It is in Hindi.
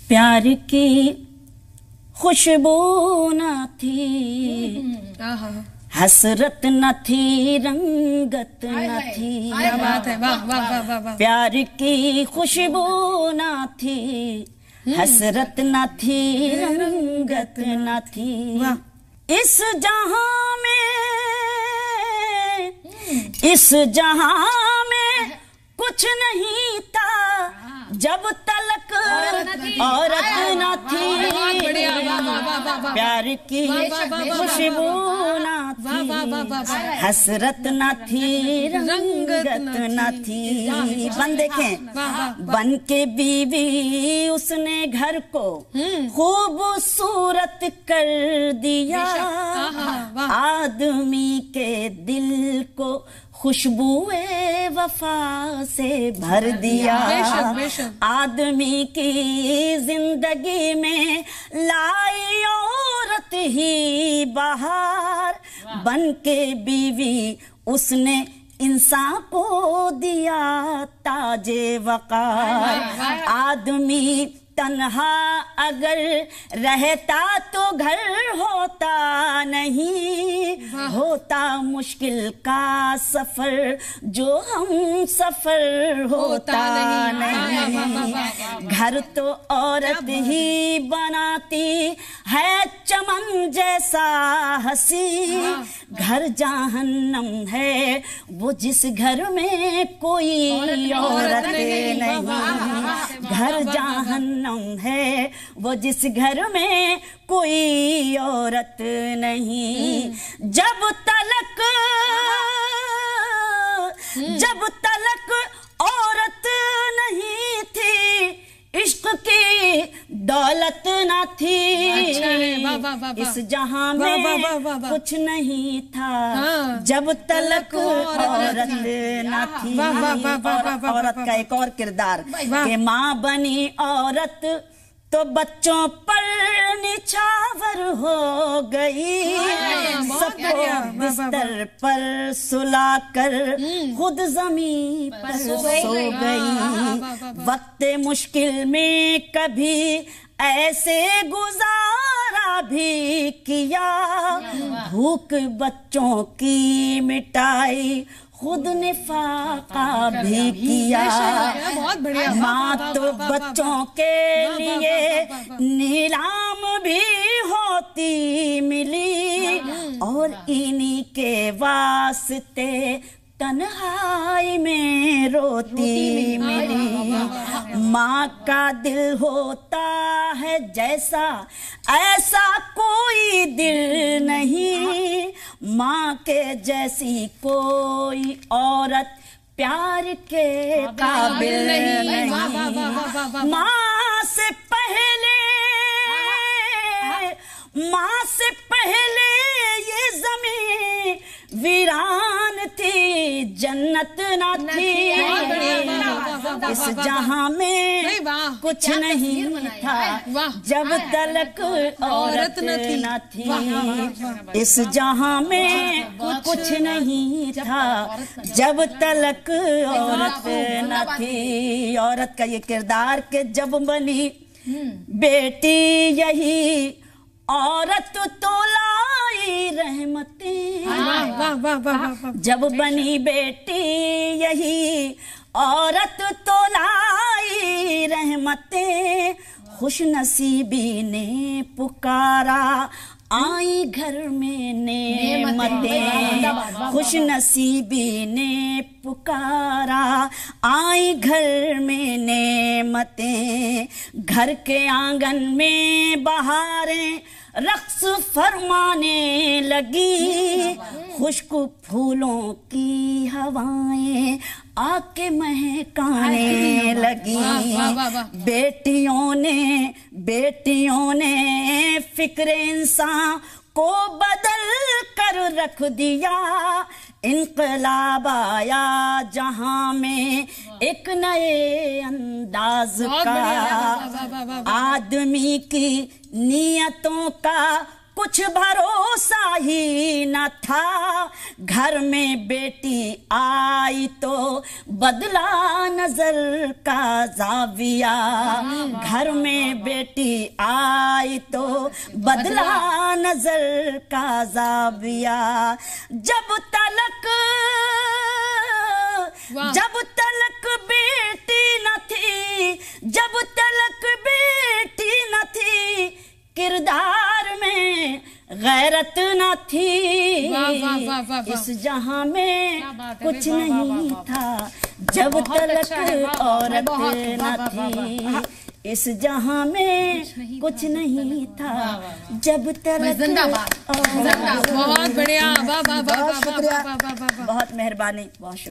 प्यार की खुशबू न थी, हसरत न थी, रंगत न थी। क्या बात है, वाह वाह वाह वाह वाह। प्यार की खुशबू न थी, हसरत न थी, रंगत न थी। इस जहां में, इस जहां में कुछ नहीं था जब तलक औरत न थी। प्यार की खुशबू न थी, हसरत न थी, रंगत न थी। बन देखें, बन के बीवी उसने घर को खूबसूरत कर दिया, आदमी के दिल को खुशबूए वफा से भर दिया। आदमी की जिंदगी में लाई औरत ही बहार, बन के बीवी उसने इंसान को दिया ताजे वकार। आदमी तन्हा अगर रहता तो घर होता नहीं, होता मुश्किल का सफर जो हम सफर होता नहीं। घर तो औरत ही बनाती है चमन जैसा हंसी, घर जहन्नम है वो जिस घर में कोई औरत नहीं। घर जहन्नम है वो जिस घर में कोई औरत नहीं। जब तलक औरत नहीं थी, इश्क की दौलत न थी। इस जहां में कुछ नहीं था जब तलक औरत न थी। औरत का एक और किरदार कि माँ बनी औरत तो बच्चों पर निछावर हो गई, सबको बिस्तर पर सुलाकर खुद ज़मीन पर सो गई। वक्त मुश्किल में कभी ऐसे गुजारा भी किया, भूख बच्चों की मिटाई खुद ने फाका भी किया। माँ तो बच्चों के लिए नीलाम भी होती मिली, और इन्हीं के वास्ते तन्हाई में रोती मिली। माँ का दिल होता है जैसा, ऐसा कोई दिल नहीं, माँ के जैसी कोई औरत प्यार के काबिल नहीं। माँ से पहले ये ज़मीं वीरान थी, जन्नत न थी। इस जहां में कुछ नहीं था जब तलक औरत न थी। इस जहां में कुछ नहीं था जब तलक औरत न थी। औरत का ये किरदार के जब बनी बेटी यही औरत तो लाई रहमतें। जब बनी बेटी यही औरत तो लाई रहमतें, खुश नसीबी ने पुकारा आई घर में नेमतें। खुश नसीबी ने पुकारा आई घर में नेमतें। घर के आंगन में बहारें रक्स फरमाने लगी, खुश्क फूलों की हवाएं आके महकाने लगी। बेटियों ने फिक्र इंसान को बदल कर रख दिया। इनकलाब आया जहां में एक नए अंदाज का, आदमी की नियतों का कुछ भरोसा ही न था, घर में बेटी आई तो बदला नजर का जाविया। घर में बेटी आई तो बदला नजर का जाविया। जब तलक बेटी न थी, जब तलक बेटी न थी, किरदार में गैरत न थी। इस जहां में कुछ नहीं था जब तलक औरत न थी। इस जहां में कुछ नहीं था जब तलक। जिंदाबाद, बहुत बढ़िया, वाह वाह वाह, बहुत मेहरबानी, बहुत शुक्रिया।